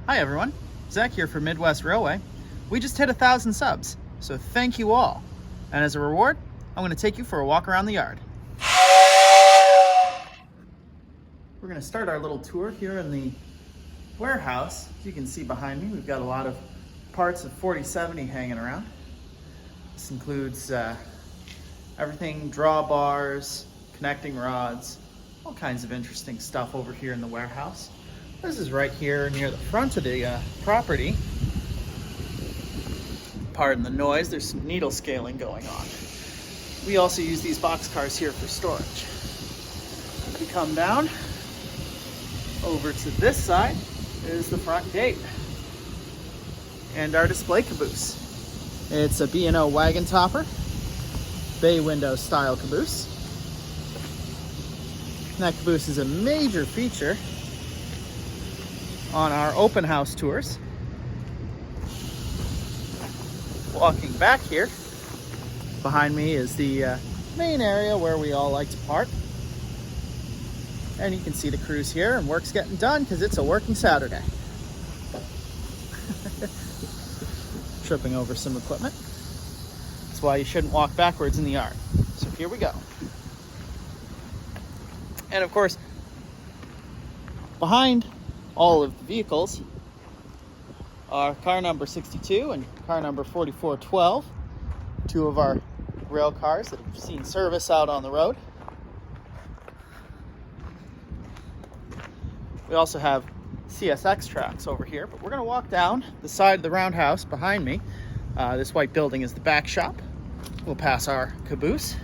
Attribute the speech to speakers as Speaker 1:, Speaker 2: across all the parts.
Speaker 1: Hi everyone, Zach here for Midwest Railway. We just hit 1,000 subs, so thank you all. And as a reward, I'm going to take you for a walk around the yard. We're going to start our little tour here in the warehouse. As you can see behind me, we've got a lot of parts of 4070 hanging around. This includes everything, drawbars, connecting rods, all kinds of interesting stuff over here in the warehouse. This is right here near the front of the property. Pardon the noise, there's some needle scaling going on. We also use these boxcars here for storage. We come down, over to this side is the front gate and our display caboose. It's a B&O wagon topper, bay window style caboose. And that caboose is a major feature on our open house tours. Walking back here, behind me is the main area where we all like to park. And you can see the crews here, and work's getting done because it's a working Saturday. Tripping over some equipment. That's why you shouldn't walk backwards in the yard. So here we go. And of course, behind all of the vehicles are car number 62 and car number 4412, two of our rail cars that have seen service out on the road. We also have CSX tracks over here, but we're going to walk down the side of the Roundhouse behind me. This white building is the back shop. We'll pass our caboose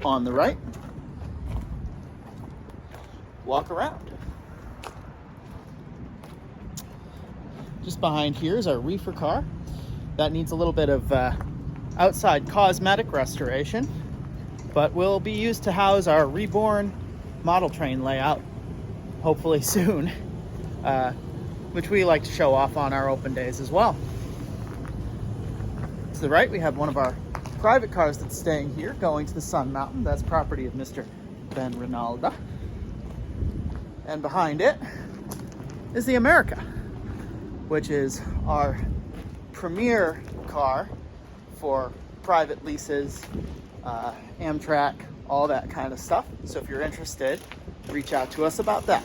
Speaker 1: on the right. Walk around. Just behind here is our reefer car. That needs a little bit of outside cosmetic restoration, but will be used to house our reborn model train layout, hopefully soon, which we like to show off on our open days as well. To the right, we have one of our private cars that's staying here, going to the Sun Mountain. That's property of Mr. Ben Rinalda. And behind it is the America, which is our premier car for private leases, Amtrak, all that kind of stuff. So if you're interested, reach out to us about that.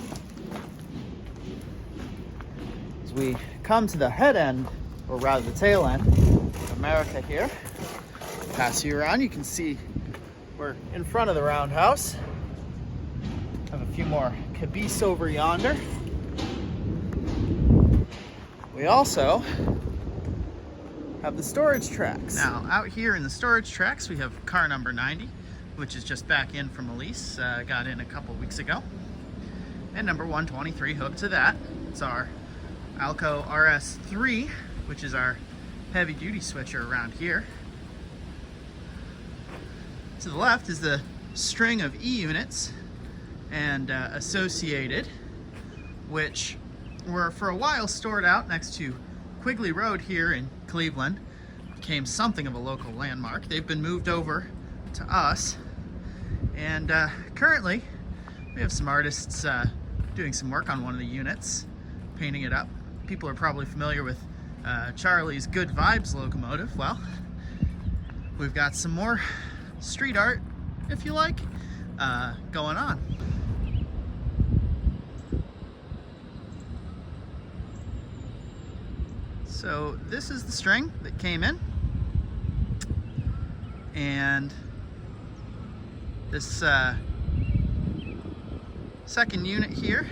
Speaker 1: As we come to the head end, or rather the tail end, of America here, pass you around, you can see we're in front of the Roundhouse. Have a few more caboose over yonder. We also have the storage tracks. Now, out here in the storage tracks, we have car number 90, which is just back in from a lease, got in a couple weeks ago. And number 123 hooked to that. It's our Alco RS3, which is our heavy duty switcher around here. To the left is the string of E-units and associated, which were for a while stored out next to Quigley Road here in Cleveland. Became something of a local landmark. They've been moved over to us, and currently we have some artists doing some work on one of the units, painting it up. People are probably familiar with Charlie's Good Vibes locomotive. Well, we've got some more street art, if you like, going on. So this is the string that came in, and this second unit here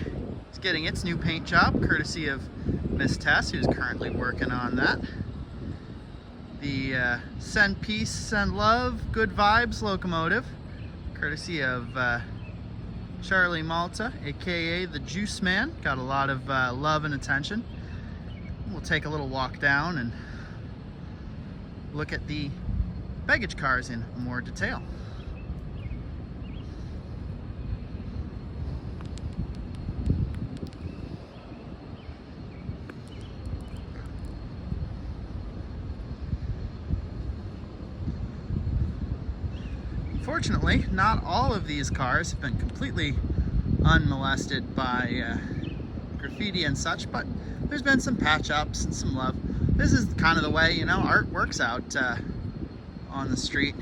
Speaker 1: is getting its new paint job, courtesy of Miss Tess, who's currently working on that. The Send Peace, Send Love, Good Vibes locomotive, courtesy of Charlie Malta, aka the Juice Man, got a lot of love and attention. We'll take a little walk down and look at the baggage cars in more detail. Unfortunately, not all of these cars have been completely unmolested by graffiti graffiti and such, but there's been some patch ups and some love. This is kind of the way, you know, art works out on the street.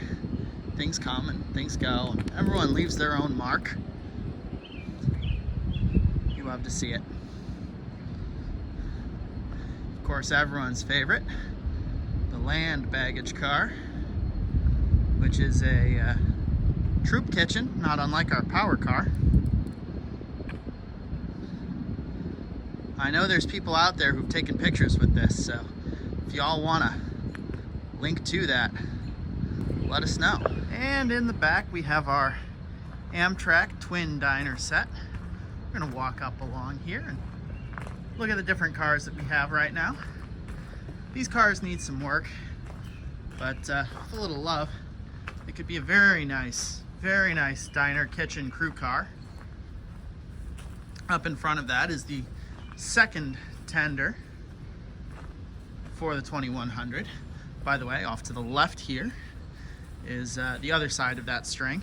Speaker 1: Things come and things go, and everyone leaves their own mark. You love to see it. Of course, everyone's favorite, the land baggage car, which is a troop kitchen, not unlike our power car. I know there's people out there who've taken pictures with this, so if y'all want to link to that, let us know. And in the back we have our Amtrak twin diner set. We're gonna walk up along here and look at the different cars that we have right now. These cars need some work, but with a little love, it could be a very nice diner kitchen crew car. Up in front of that is the second tender for the 2100. By the way, off to the left here is the other side of that string,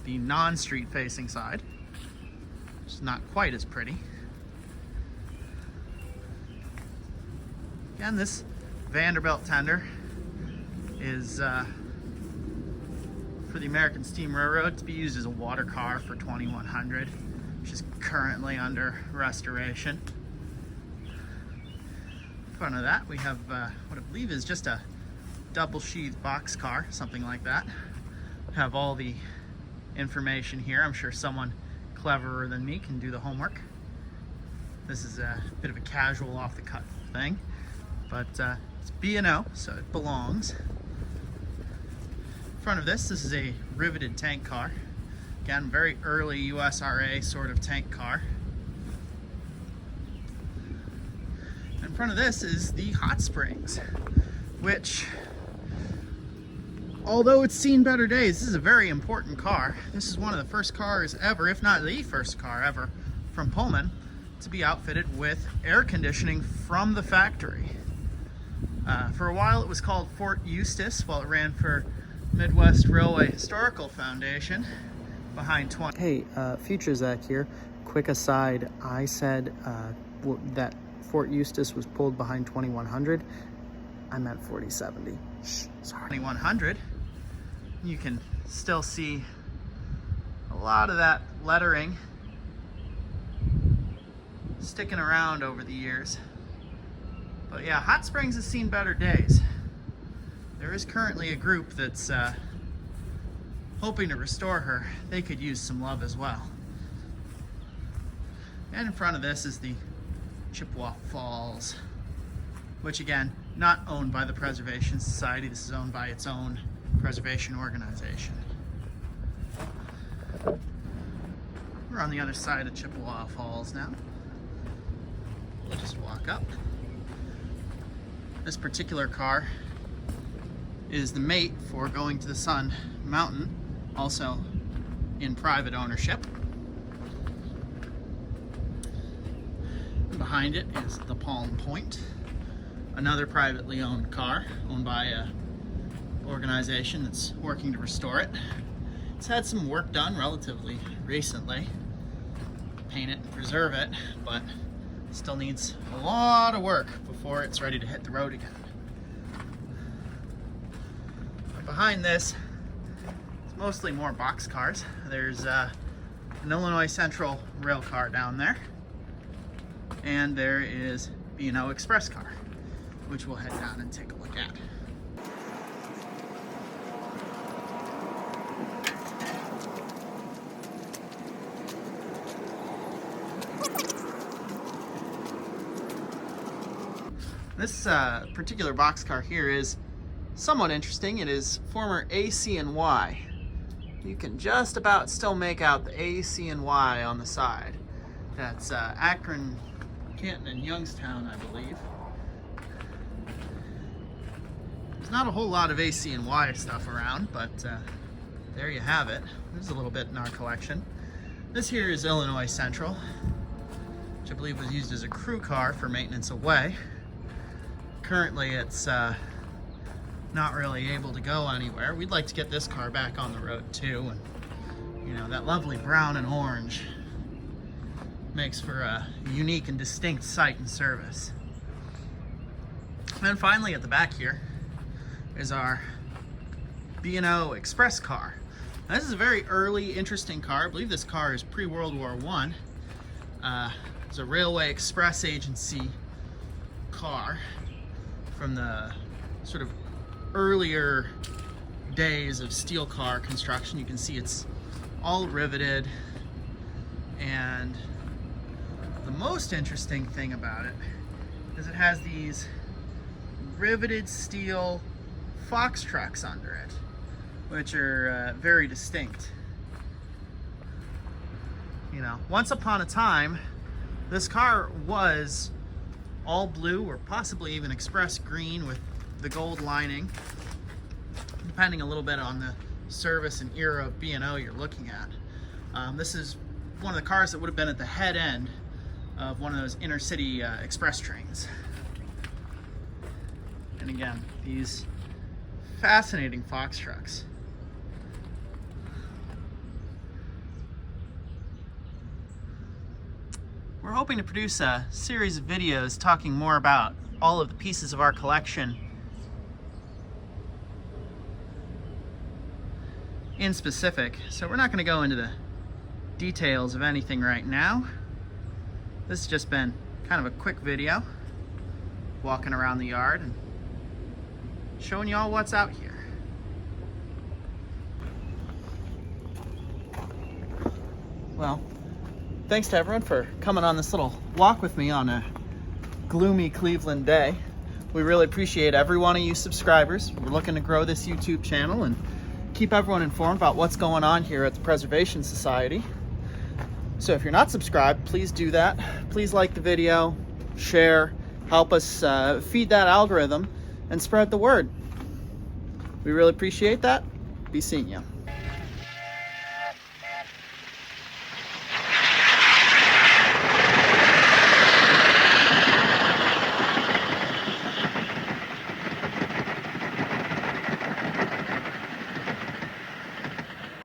Speaker 1: the non-street facing side, which is not quite as pretty. Again, this Vanderbilt tender is for the American Steam Railroad to be used as a water car for 2100, which is currently under restoration. In front of that we have what I believe is just a double sheath box car, something like that. Have all the information here. I'm sure someone cleverer than me can do the homework. This is a bit of a casual off the cut thing, but it's B&O, so it belongs. In front of this is a riveted tank car. Again, very early USRA sort of tank car. In front of this is the Hot Springs, which, although it's seen better days, this is a very important car. This is one of the first cars ever, if not the first car ever, from Pullman to be outfitted with air conditioning from the factory. For a while it was called Fort Eustis while it ran for Midwest Railway Historical Foundation behind 20. Hey, Future Zach here. Quick aside, I said that Fort Eustis was pulled behind 2100. I meant 4070. Shh, sorry. 2100. You can still see a lot of that lettering sticking around over the years. But yeah, Hot Springs has seen better days. There is currently a group that's hoping to restore her. They could use some love as well. And in front of this is the Chippewa Falls, which again, not owned by the Preservation Society. This is owned by its own preservation organization. We're on the other side of Chippewa Falls now. We'll just walk up. This particular car is the mate for Going to the Sun Mountain, also in private ownership. And behind it is the Palm Point, another privately owned car owned by an organization that's working to restore it. It's had some work done relatively recently, paint it and preserve it, but still needs a lot of work before it's ready to hit the road again. But behind this, it's mostly more box cars. There's an Illinois Central rail car down there, and there is B&O Express car, which we'll head down and take a look at. This particular boxcar here is somewhat interesting. It is former AC and Y. You can just about still make out the AC and Y on the side. That's Akron, Canton, and Youngstown, I believe. There's not a whole lot of AC and Y stuff around, but there you have it. There's a little bit in our collection. This here is Illinois Central, which I believe was used as a crew car for maintenance away. Currently it's not really able to go anywhere. We'd like to get this car back on the road too, and you know, that lovely brown and orange Makes for a unique and distinct sight and service. And then finally at the back here is our B&O Express car. Now, this is a very early, interesting car. I believe this car is pre-World War I. It's a Railway Express Agency car from the sort of earlier days of steel car construction. You can see it's all riveted, and the most interesting thing about it is it has these riveted steel Fox trucks under it, which are very distinct. You know, once upon a time, this car was all blue or possibly even express green with the gold lining, depending a little bit on the service and era of B&O you're looking at. This is one of the cars that would have been at the head end of one of those inner-city express trains. And again, these fascinating Fox trucks. We're hoping to produce a series of videos talking more about all of the pieces of our collection in specific, so we're not going to go into the details of anything right now. This has just been kind of a quick video, walking around the yard and showing you all what's out here. Well, thanks to everyone for coming on this little walk with me on a gloomy Cleveland day. We really appreciate every one of you subscribers. We're looking to grow this YouTube channel and keep everyone informed about what's going on here at the Preservation Society. So if you're not subscribed, please do that. Please like the video, share, help us feed that algorithm and spread the word. We really appreciate that. Be seeing you.